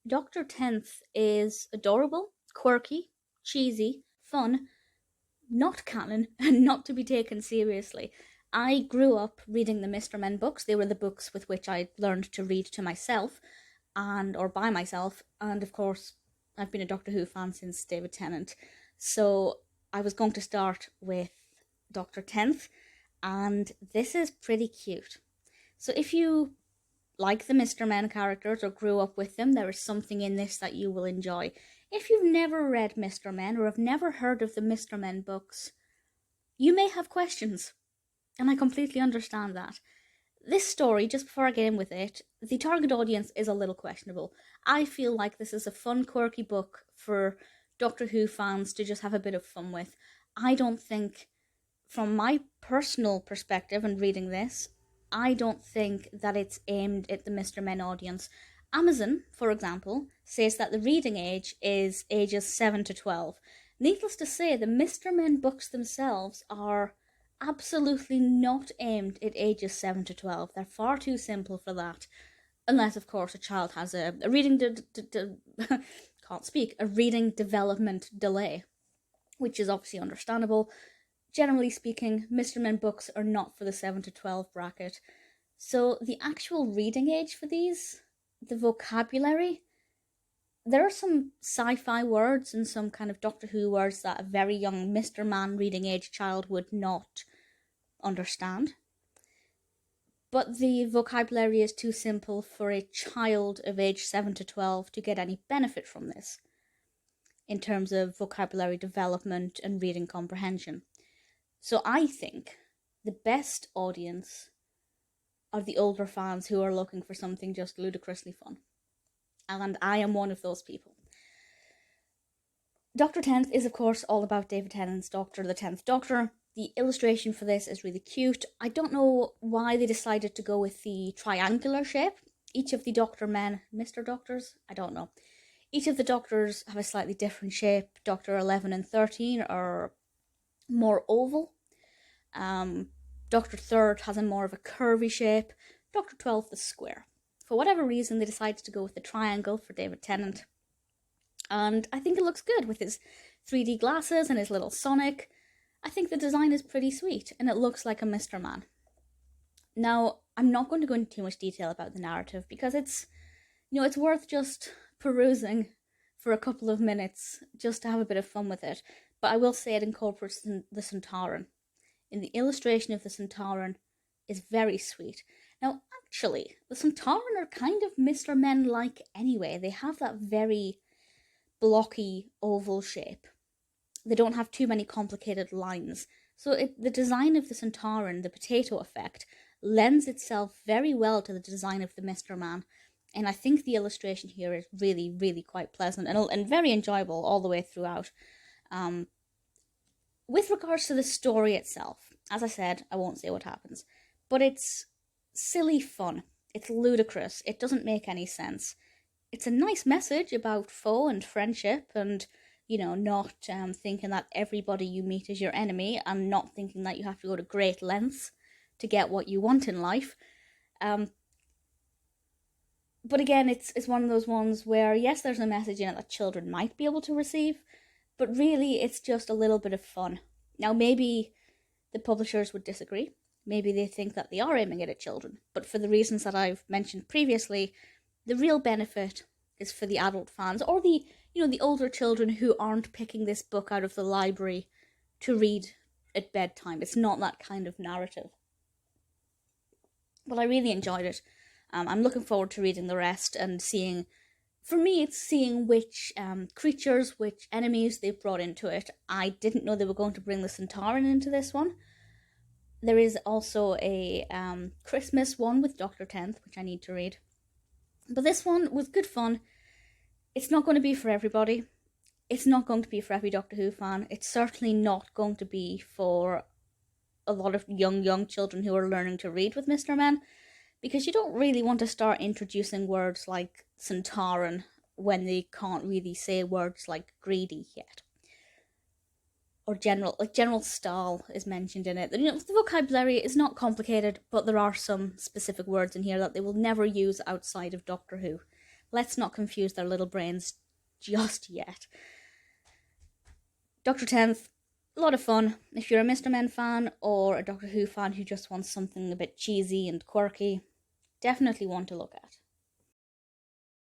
Dr. Tenth is adorable, quirky, cheesy, fun, not canon, and not to be taken seriously. I grew up reading the Mr. Men books. They were the books with which I learned to read to myself or by myself, and of course I've been a Doctor Who fan since David Tennant. So I was going to start with Dr. Tenth, and this is pretty cute. So if you like the Mr. Men characters or grew up with them, there is something in this that you will enjoy. If you've never read Mr. Men or have never heard of the Mr. Men books, you may have questions, and I completely understand that. This story, just before I get in with it, the target audience is a little questionable. I feel like this is a fun, quirky book for Doctor Who fans to just have a bit of fun with. I don't think, from my personal perspective and reading this, I don't think that it's aimed at the Mr. Men audience. Amazon, for example, says that the reading age is ages 7 to 12. Needless to say, the Mr. Men books themselves are absolutely not aimed at ages 7 to 12. They're far too simple for that. Unless, of course, a child has a reading can't speak, a reading development delay, which is obviously understandable. Generally speaking, Mr. Men books are not for the 7 to 12 bracket. So the actual reading age for these, the vocabulary, there are some sci-fi words and some kind of Doctor Who words that a very young Mr. Man reading age child would not understand. But the vocabulary is too simple for a child of age 7 to 12 to get any benefit from this, in terms of vocabulary development and reading comprehension. So I think the best audience are the older fans who are looking for something just ludicrously fun. And I am one of those people. Dr. Tenth is, of course, all about David Tennant's Doctor, the 10th Doctor. The illustration for this is really cute. I don't know why they decided to go with the triangular shape. Each of the Doctor Men, Mr. Doctors, I don't know. Each of the Doctors have a slightly different shape. Doctor 11 and 13 are more oval. Doctor 3rd has a more of a curvy shape. Doctor 12 is square. For whatever reason, they decided to go with the triangle for David Tennant. And I think it looks good with his 3D glasses and his little Sonic. I think the design is pretty sweet, and it looks like a Mr. Man. Now, I'm not going to go into too much detail about the narrative, because it's worth just perusing for a couple of minutes, just to have a bit of fun with it. But I will say it incorporates the Sontaran. In the illustration of the Sontaran is very sweet. Now, actually, the Sontaran are kind of Mr. Men-like anyway. They have that very blocky oval shape. They don't have too many complicated lines. So the design of the Sontaran, the potato effect, lends itself very well to the design of the Mr. Man. And I think the illustration here is really, really quite pleasant and very enjoyable all the way throughout. With regards to the story itself, as I said, I won't say what happens, but it's silly fun. It's ludicrous. It doesn't make any sense. It's a nice message about foe and friendship and, not thinking that everybody you meet is your enemy and not thinking that you have to go to great lengths to get what you want in life. But again, it's one of those ones where, yes, there's a message in it that children might be able to receive, but really it's just a little bit of fun. Now, maybe the publishers would disagree. Maybe they think that they are aiming it at children. But for the reasons that I've mentioned previously, the real benefit is for the adult fans or the older children who aren't picking this book out of the library to read at bedtime. It's not that kind of narrative. But I really enjoyed it. I'm looking forward to reading the rest and seeing, for me, it's seeing which creatures, which enemies they've brought into it. I didn't know they were going to bring the Sontaran into this one. There is also a Christmas one with Dr. Tenth, which I need to read. But this one was good fun. It's not going to be for everybody. It's not going to be for every Doctor Who fan. It's certainly not going to be for a lot of young children who are learning to read with Mr. Men, because you don't really want to start introducing words like Sontaran when they can't really say words like greedy yet. Or general style is mentioned in it. The vocabulary is not complicated, but there are some specific words in here that they will never use outside of Doctor Who. let's not confuse their little brains just yet. Dr. 10th, a lot of fun. If you're a Mr. Men fan or a Doctor Who fan who just wants something a bit cheesy and quirky, definitely one to look at.